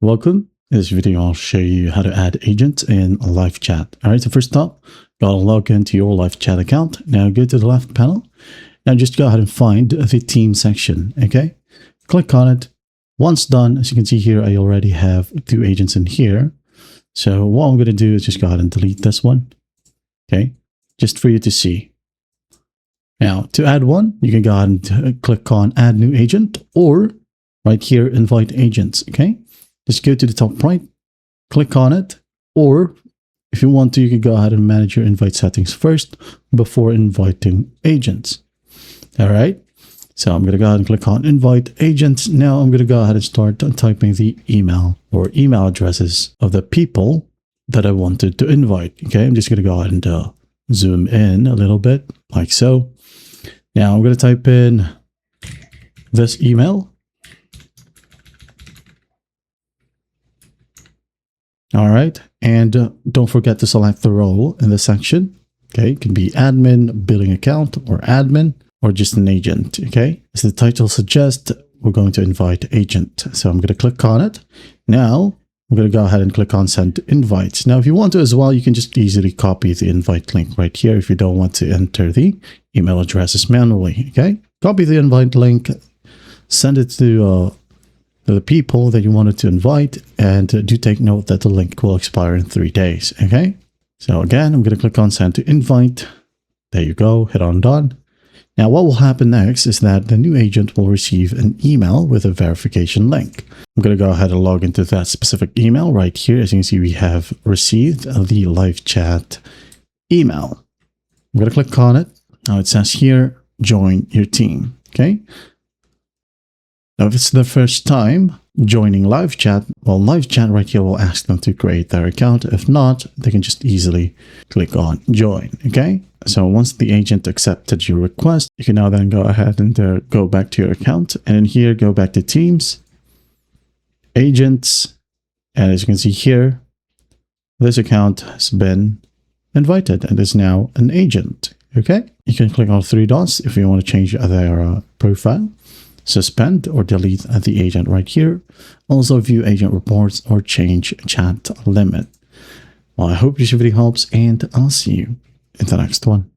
Welcome. In this video, I'll show you how to add agents in LiveChat. All right, so first up, gotta log into your LiveChat account. Now go to the left panel. Now just go ahead and find the team section, okay? Click on it. Once done, as you can see here, I already have 2 agents in here. So what I'm gonna do is just go ahead and delete this one, okay? Just for you to see. Now, to add one, you can go ahead and click on Add New Agent, or right here, Invite Agents, okay? Just go to the top right, click on it, or if you want to, you can go ahead and manage your invite settings first before inviting agents. All right, so I'm going to go ahead and click on Invite Agents. Now I'm going to go ahead and start typing the email or email addresses of the people that I wanted to invite. Okay, I'm just going to go ahead and zoom in a little bit like so. Now I'm going to type in this email. All right, and don't forget to select the role in the section. Okay, it can be admin, billing account, or admin, or just an agent. Okay, as the title suggests, we're going to invite agent. So I'm going to click on it. Now I'm going to go ahead and click on send invites. Now, if you want to as well, you can just easily copy the invite link right here if you don't want to enter the email addresses manually. Okay, copy the invite link, send it to the people that you wanted to invite, and do take note that the link will expire in 3 days. Okay, so again, I'm going to click on send to invite. There you go, hit on done. Now what will happen next is that the new agent will receive an email with a verification link. I'm going to go ahead and log into that specific email right here. As you can see, we have received the LiveChat email. I'm going to click on it. Now it says here, join your team. Okay, now, if it's the first time joining LiveChat, well, LiveChat right here will ask them to create their account. If not, they can just easily click on join, okay? So once the agent accepted your request, you can now then go ahead and go back to your account. And in here, go back to Teams, Agents, and as you can see here, this account has been invited and is now an agent, okay? You can click on 3 dots if you want to change their profile. Suspend or delete the agent right here. Also view agent reports or change chat limit. Well, I hope this video helps, and I'll see you in the next one.